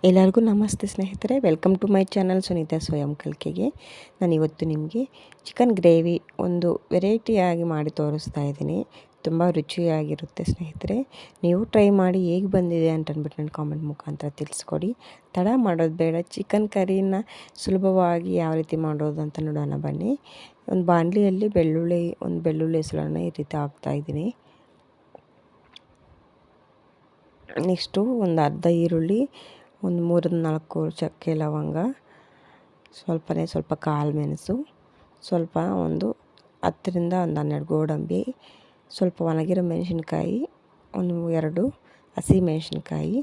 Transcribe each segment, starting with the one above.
ಎಲ್ಲರಿಗೂ ನಮಸ್ತೆ ಸ್ನೇಹಿತರೆ, welcome to my channel Sunita Swayam ಕಲಿಕೆಗೆ. ನಾನಿವತ್ತು ನಿಮಗೆ ಚಿಕನ್ ಗ್ರೇವಿ ಒಂದು ವೆರೈಟಿಯಾಗಿ ಮಾಡಿ ತೋರಿಸ್ತಾ ಇದ್ದೀನಿ. ತುಂಬ ರುಚಿಯಾಗಿರುತ್ತೆ ಸ್ನೇಹಿತರೆ. ನೀವು ಟ್ರೈ ಮಾಡಿ ಹೇಗೆ ಬಂದಿದೆ ಅಂತ ಅಂದ್ಬಿಟ್ಟು ನನ್ನ ಕಾಮೆಂಟ್ ಮುಖಾಂತರ ತಿಳಿಸ್ಕೊಡಿ. ತಡ ಮಾಡೋದು ಬೇಡ, ಚಿಕನ್ ಕರಿನ ಸುಲಭವಾಗಿ ಯಾವ ರೀತಿ ಮಾಡೋದು ಅಂತ ನೋಡೋಣ ಬನ್ನಿ. ಒಂದು ಬಾಣಲಿಯಲ್ಲಿ ಬೆಳ್ಳುಳ್ಳಿ ಹೆಸರನ್ನು ಈ ರೀತಿ ಹಾಕ್ತಾಯಿದ್ದೀನಿ. ನೆಕ್ಸ್ಟು ಒಂದು ಅರ್ಧ ಈರುಳ್ಳಿ, ಒಂದು 3-4 ಚಕ್ಕೆ ಲವಂಗ, ಸ್ವಲ್ಪ ಕಾಳು ಮೆಣಸು, ಸ್ವಲ್ಪ ಒಂದು 10-12 ಗೋಡಂಬಿ, ಸ್ವಲ್ಪ ಒಣಗಿರೋ ಮೆಣಸಿನ್ಕಾಯಿ, ಒಂದು 2 ಹಸಿ ಮೆಣಸಿನ್ಕಾಯಿ,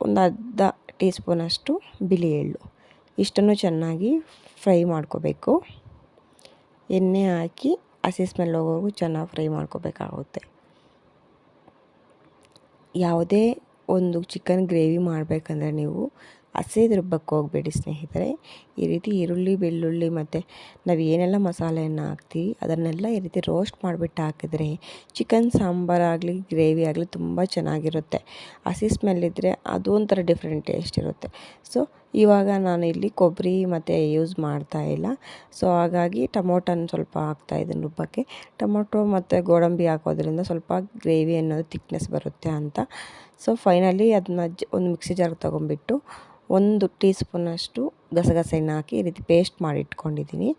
ಒಂದು ಅರ್ಧ ಟೀ ಸ್ಪೂನಷ್ಟು ಬಿಳಿ ಎಳ್ಳು. ಇಷ್ಟನ್ನು ಚೆನ್ನಾಗಿ ಫ್ರೈ ಮಾಡ್ಕೋಬೇಕು. ಎಣ್ಣೆ ಹಾಕಿ ಹಸಿ ಸ್ಮೆಲ್ ಹೋಗೋವರೆಗೂ ಚೆನ್ನಾಗಿ ಫ್ರೈ ಮಾಡ್ಕೋಬೇಕಾಗುತ್ತೆ. ಯಾವುದೇ ಒಂದು ಚಿಕನ್ ಗ್ರೇವಿ ಮಾಡಬೇಕಂದ್ರೆ ನೀವು ಹಸಿದು ರುಬ್ಬಕ್ಕೆ ಹೋಗಬೇಡಿ ಸ್ನೇಹಿತರೆ. ಈ ರೀತಿ ಈರುಳ್ಳಿ, ಬೆಳ್ಳುಳ್ಳಿ ಮತ್ತು ನಾವು ಏನೆಲ್ಲ ಮಸಾಲೆಯನ್ನು ಹಾಕ್ತೀವಿ ಅದನ್ನೆಲ್ಲ ಈ ರೀತಿ ರೋಸ್ಟ್ ಮಾಡಿಬಿಟ್ಟು ಹಾಕಿದ್ರೆ ಚಿಕನ್ ಸಾಂಬಾರಾಗಲಿ ಗ್ರೇವಿ ಆಗಲಿ ತುಂಬ ಚೆನ್ನಾಗಿರುತ್ತೆ. ಹಸಿ ಸ್ಮೆಲ್ ಇದ್ದರೆ ಅದು ಒಂಥರ ಡಿಫ್ರೆಂಟ್ ಟೇಸ್ಟ್ ಇರುತ್ತೆ. ಸೊ ಇವಾಗ ನಾನು ಇಲ್ಲಿ ಕೊಬ್ಬರಿ ಮತ್ತು ಯೂಸ್ ಮಾಡ್ತಾಯಿಲ್ಲ. ಸೊ ಹಾಗಾಗಿ ಟೊಮೊಟೊನ ಸ್ವಲ್ಪ ಹಾಕ್ತಾಯಿದ್ದೀನಿ ರುಬ್ಬಕ್ಕೆ. ಟೊಮೊಟೊ ಮತ್ತು ಗೋಡಂಬಿ ಹಾಕೋದ್ರಿಂದ ಸ್ವಲ್ಪ ಗ್ರೇವಿ ಅನ್ನೋದು ಥಿಕ್ನೆಸ್ ಬರುತ್ತೆ ಅಂತ. ಸೊ ಫೈನಲಿ ಅದನ್ನ ಒಂದು ಮಿಕ್ಸಿ ಜಾರ್ಗೆ ತೊಗೊಂಬಿಟ್ಟು 1 ಟೀ ಸ್ಪೂನಷ್ಟು ಗಸಗಸೆಯನ್ನು ಹಾಕಿ ಈ ರೀತಿ ಪೇಸ್ಟ್ ಮಾಡಿ ಇಟ್ಕೊಂಡಿದ್ದೀನಿ.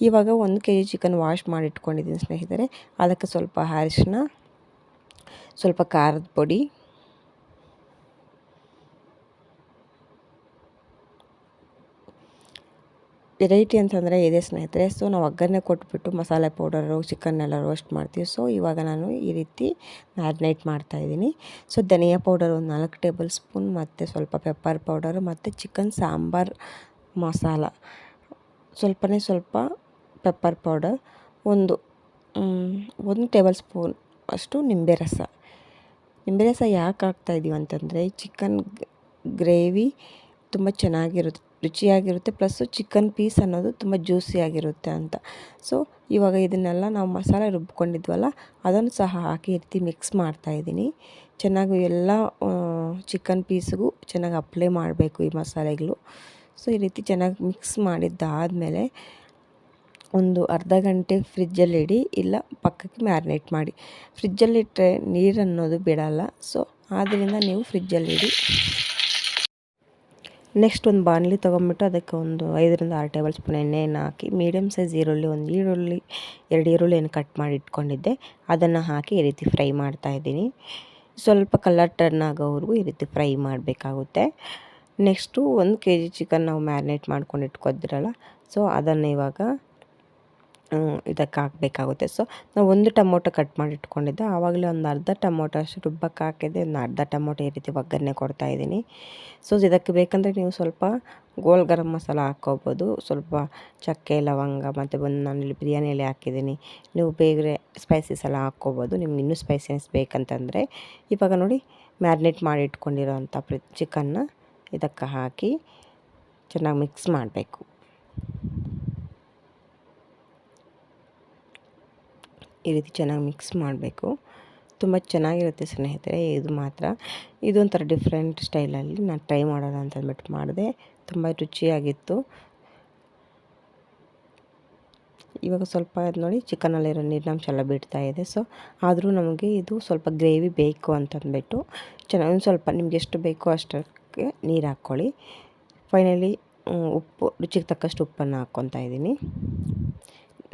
ಇವಾಗ 1 kg ಚಿಕನ್ ವಾಶ್ ಮಾಡಿ ಇಟ್ಕೊಂಡಿದ್ದೀನಿ ಸ್ನೇಹಿತರೆ. ಅದಕ್ಕೆ ಸ್ವಲ್ಪ ಅರಿಶಿನ, ಸ್ವಲ್ಪ ಖಾರದ ಪುಡಿ, ವೆರೈಟಿ ಅಂತಂದರೆ ಇದೆ ಸ್ನೇಹಿತರೆ. ಸೊ ನಾವು ಒಗ್ಗರಣೆ ಕೊಟ್ಬಿಟ್ಟು ಮಸಾಲೆ ಪೌಡರು ಚಿಕನ್ನೆಲ್ಲ ರೋಸ್ಟ್ ಮಾಡ್ತೀವಿ. ಸೊ ಇವಾಗ ನಾನು ಈ ರೀತಿ ಮ್ಯಾರಿನೇಟ್ ಮಾಡ್ತಾಯಿದ್ದೀನಿ. ಸೊ ಧನಿಯಾ ಪೌಡರ್ ಒಂದು 4 ಟೇಬಲ್ ಸ್ಪೂನ್, ಮತ್ತು ಸ್ವಲ್ಪ ಪೆಪ್ಪರ್ ಪೌಡರು, ಮತ್ತು ಚಿಕನ್ ಸಾಂಬಾರ್ ಮಸಾಲ ಸ್ವಲ್ಪ ಪೆಪ್ಪರ್ ಪೌಡರ್, ಒಂದು 1 ಟೇಬಲ್ ಸ್ಪೂನ್ ಅಷ್ಟು ನಿಂಬೆ ರಸ ಯಾಕೆ ಹಾಕ್ತಾಯಿದ್ದೀವಿ ಅಂತಂದರೆ ಚಿಕನ್ ಗ್ರೇವಿ ತುಂಬ ರುಚಿಯಾಗಿರುತ್ತೆ, ಪ್ಲಸ್ಸು ಚಿಕನ್ ಪೀಸ್ ಅನ್ನೋದು ತುಂಬ ಜ್ಯೂಸಿಯಾಗಿರುತ್ತೆ ಅಂತ. ಸೊ ಇವಾಗ ಇದನ್ನೆಲ್ಲ ನಾವು ಮಸಾಲೆ ರುಬ್ಕೊಂಡಿದ್ವಲ್ಲ ಅದನ್ನು ಸಹ ಹಾಕಿ ಈ ರೀತಿ ಮಿಕ್ಸ್ ಮಾಡ್ತಾಯಿದ್ದೀನಿ. ಚೆನ್ನಾಗಿ ಎಲ್ಲ ಚಿಕನ್ ಪೀಸ್ಗೂ ಚೆನ್ನಾಗಿ ಅಪ್ಲೈ ಮಾಡಬೇಕು ಈ ಮಸಾಲೆಗಳು. ಸೊ ಈ ರೀತಿ ಚೆನ್ನಾಗಿ ಮಿಕ್ಸ್ ಮಾಡಿದ್ದಾದಮೇಲೆ ಒಂದು ಅರ್ಧ ಗಂಟೆ ಫ್ರಿಜ್ಜಲ್ಲಿಡಿ, ಇಲ್ಲ ಪಕ್ಕಕ್ಕೆ ಮ್ಯಾರಿನೇಟ್ ಮಾಡಿ. ಫ್ರಿಜ್ಜಲ್ಲಿಟ್ಟರೆ ನೀರು ಅನ್ನೋದು ಬಿಡಲ್ಲ. ಸೊ ಆದ್ದರಿಂದ ನೀವು ಫ್ರಿಜ್ಜಲ್ಲಿಡಿ. ನೆಕ್ಸ್ಟ್ ಒಂದು ಬಾಣಲಿ ತೊಗೊಂಬಿಟ್ಟು ಅದಕ್ಕೆ ಒಂದು 5-6 ಟೇಬಲ್ ಸ್ಪೂನ್ ಎಣ್ಣೆಯನ್ನು ಹಾಕಿ, ಮೀಡಿಯಮ್ ಸೈಜ್ ಈರುಳ್ಳಿ, 2 ಈರುಳ್ಳಿಯನ್ನು ಕಟ್ ಮಾಡಿ ಇಟ್ಕೊಂಡಿದ್ದೆ, ಅದನ್ನು ಹಾಕಿ ಈ ರೀತಿ ಫ್ರೈ ಮಾಡ್ತಾಯಿದ್ದೀನಿ. ಸ್ವಲ್ಪ ಕಲರ್ ಟರ್ನ್ ಆಗೋವರೆಗೂ ಈ ರೀತಿ ಫ್ರೈ ಮಾಡಬೇಕಾಗುತ್ತೆ. ನೆಕ್ಸ್ಟು 1 kg ಚಿಕನ್ ನಾವು ಮ್ಯಾರಿನೇಟ್ ಮಾಡ್ಕೊಂಡು ಇಟ್ಕೊದಿರಲ್ಲ, ಸೊ ಅದನ್ನು ಇವಾಗ ಇದಕ್ಕೆ ಹಾಕಬೇಕಾಗುತ್ತೆ. ಸೊ ನಾವು 1 ಟೊಮೊಟೊ ಕಟ್ ಮಾಡಿ ಇಟ್ಕೊಂಡಿದ್ದೆ, ಆವಾಗಲೇ ಒಂದು ಅರ್ಧ ಟೊಮೊಟೊ ಅಷ್ಟು ರುಬ್ಬಕ್ಕೆ ಹಾಕಿದ್ದೆ, ಒಂದು ಅರ್ಧ ಟೊಮೊಟೊ ಈ ರೀತಿ ಒಗ್ಗರಣೆ ಕೊಡ್ತಾಯಿದ್ದೀನಿ. ಸೊ ಇದಕ್ಕೆ ಬೇಕಂದರೆ ನೀವು ಸ್ವಲ್ಪ ಗೋಲ್ ಗರಂ ಮಸಾಲ ಹಾಕ್ಕೋಬೋದು, ಸ್ವಲ್ಪ ಚಕ್ಕೆ ಲವಂಗ, ಮತ್ತು ನಾನಿಲ್ಲಿ ಬಿರಿಯಾನಿ ಎಲೆ ಹಾಕಿದ್ದೀನಿ. ನೀವು ಬೇರೆ ಸ್ಪೈಸಸ್ ಎಲ್ಲ ಹಾಕ್ಕೋಬೋದು, ನಿಮ್ಗೆ ಇನ್ನೂ ಸ್ಪೈಸಿನೆಸ್ ಬೇಕಂತಂದರೆ. ಇವಾಗ ನೋಡಿ ಮ್ಯಾರಿನೇಟ್ ಮಾಡಿ ಇಟ್ಕೊಂಡಿರೋ ಅಂಥ ಚಿಕನ್ನ ಇದಕ್ಕೆ ಹಾಕಿ ಚೆನ್ನಾಗಿ ಮಿಕ್ಸ್ ಮಾಡಬೇಕು. ಈ ರೀತಿ ಚೆನ್ನಾಗಿ ಮಿಕ್ಸ್ ಮಾಡಬೇಕು. ತುಂಬ ಚೆನ್ನಾಗಿರುತ್ತೆ ಸ್ನೇಹಿತರೆ. ಇದೊಂಥರ ಡಿಫ್ರೆಂಟ್ ಸ್ಟೈಲಲ್ಲಿ ನಾನು ಟ್ರೈ ಮಾಡೋಣ ಅಂತ ಅಂದ್ಬಿಟ್ಟು ಮಾಡಿದೆ. ತುಂಬ ರುಚಿಯಾಗಿತ್ತು. ಇವಾಗ ಸ್ವಲ್ಪ ನೋಡಿ ಚಿಕನಲ್ಲಿರೋ ನೀರಿನಂಶ ಎಲ್ಲ ಬಿಡ್ತಾ ಇದೆ. ಸೊ ಆದರೂ ನಮಗೆ ಇದು ಸ್ವಲ್ಪ ಗ್ರೇವಿ ಬೇಕು ಅಂತಂದ್ಬಿಟ್ಟು ಚೆನ್ನಾಗಿ ಸ್ವಲ್ಪ ನಿಮ್ಗೆ ಎಷ್ಟು ಬೇಕೋ ಅಷ್ಟಕ್ಕೆ ನೀರು ಹಾಕ್ಕೊಳ್ಳಿ. ಫೈನಲಿ ಉಪ್ಪು, ರುಚಿಗೆ ತಕ್ಕಷ್ಟು ಉಪ್ಪನ್ನು ಹಾಕ್ಕೊತಾ ಇದ್ದೀನಿ.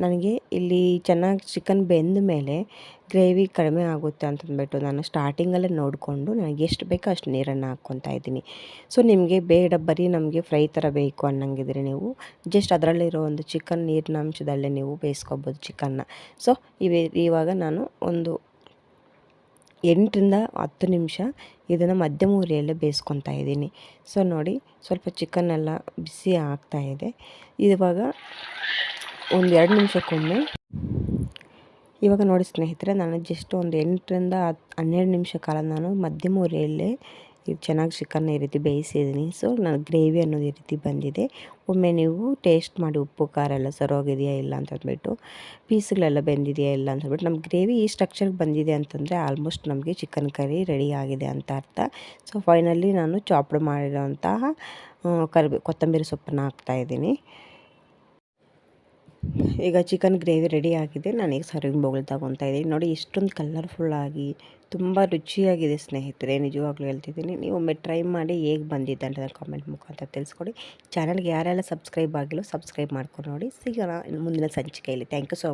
ನನಗೆ ಇಲ್ಲಿ ಚೆನ್ನಾಗಿ ಚಿಕನ್ ಬೆಂದ ಮೇಲೆ ಗ್ರೇವಿ ಕಡಿಮೆ ಆಗುತ್ತೆ ಅಂತಂದ್ಬಿಟ್ಟು ನಾನು ಸ್ಟಾರ್ಟಿಂಗಲ್ಲೇ ನೋಡಿಕೊಂಡು ನನಗೆ ಎಷ್ಟು ಬೇಕೋ ಅಷ್ಟು ನೀರನ್ನು ಹಾಕ್ಕೊತಾ ಇದ್ದೀನಿ. ಸೊ ನಿಮಗೆ ಬೇಡ, ಬರೀ ನಮಗೆ ಫ್ರೈ ಥರ ಬೇಕು ಅನ್ನಂಗಿದ್ರೆ ನೀವು ಜಸ್ಟ್ ಅದರಲ್ಲಿರೋ ಒಂದು ಚಿಕನ್ ನೀರಿನ ಅಂಶದಲ್ಲೇ ನೀವು ಬೇಯಿಸ್ಕೊಬೋದು ಚಿಕನ್ನ. ಸೊ ಇವಾಗ ನಾನು ಒಂದು 8-10 ನಿಮಿಷ ಇದನ್ನು ಮಧ್ಯಮ ಉರಿಯಲ್ಲೇ ಬೇಯಿಸ್ಕೊತಾ ಇದ್ದೀನಿ. ಸೊ ನೋಡಿ ಸ್ವಲ್ಪ ಚಿಕನ್ನೆಲ್ಲ ಬಿಸಿ ಆಗ್ತಾಯಿದೆ. ಇವಾಗ ಒಂದು 2 ನಿಮಿಷಕ್ಕೊಮ್ಮೆ, ಇವಾಗ ನೋಡಿ ಸ್ನೇಹಿತರೆ, ನಾನು ಜಸ್ಟ್ ಒಂದು 8-12 ನಿಮಿಷ ಕಾಲ ನಾನು ಮಧ್ಯಮ ಉರಿಯಲ್ಲೇ ಇದು ಚೆನ್ನಾಗಿ ಚಿಕನ್ನ ಈ ರೀತಿ ಬೇಯಿಸಿದ್ದೀನಿ. ಸೊ ನಾನು ಗ್ರೇವಿ ಅನ್ನೋದು ಈ ರೀತಿ ಬಂದಿದೆ. ಒಮ್ಮೆ ನೀವು ಟೇಸ್ಟ್ ಮಾಡಿ ಉಪ್ಪು ಖಾರ ಎಲ್ಲ ಸರೋಗಿದೆಯಾ ಇಲ್ಲ ಅಂತಂದ್ಬಿಟ್ಟು, ಪೀಸ್ಗಳೆಲ್ಲ ಬೆಂದಿದೆಯಾ ಇಲ್ಲ ಅಂತಂದ್ಬಿಟ್ಟು. ನಮ್ಮ ಗ್ರೇವಿ ಈ ಸ್ಟ್ರಕ್ಚರ್ಗೆ ಬಂದಿದೆ ಅಂತಂದರೆ ಆಲ್ಮೋಸ್ಟ್ ನಮಗೆ ಚಿಕನ್ ಕರಿ ರೆಡಿ ಆಗಿದೆ ಅಂತ ಅರ್ಥ. ಸೊ ಫೈನಲಿ ನಾನು ಚಾಪ್ಡ್ ಮಾಡಿರೋಂತಹ ಕೊತ್ತಂಬರಿ ಸೊಪ್ಪನ್ನು ಹಾಕ್ತಾಯಿದ್ದೀನಿ. ಈಗ ಚಿಕನ್ ಗ್ರೇವಿ ರೆಡಿ ಆಗಿದೆ. ನಾನೀಗ ಸರ್ವಿಂಗ್ ಬೌಲ್ ತಗೊತಾ ಇದ್ದೀನಿ. ನೋಡಿ ಎಷ್ಟೊಂದು ಕಲರ್ಫುಲ್ಲಾಗಿ ತುಂಬ ರುಚಿಯಾಗಿದೆ ಸ್ನೇಹಿತರೆ, ನಿಜವಾಗ್ಲೂ ಹೇಳ್ತಿದ್ದೀನಿ. ನೀವು ಒಮ್ಮೆ ಟ್ರೈ ಮಾಡಿ ಹೇಗೆ ಬಂದಿದೆ ಅಂತ ಕಾಮೆಂಟ್ ಮುಖಾಂತರ ತಿಳಿಸ್ಕೊಡಿ. ಚಾನಲ್ಗೆ ಯಾರೆಲ್ಲ ಸಬ್ಸ್ಕ್ರೈಬ್ ಆಗಿಲ್ಲ ಸಬ್ಸ್ಕ್ರೈಬ್ ಮಾಡ್ಕೊಂಡು ನೋಡಿ. ಸಿಗೋಣ ಮುಂದಿನ ಸಂಚಿಕೆಯಲ್ಲಿ. Thank you so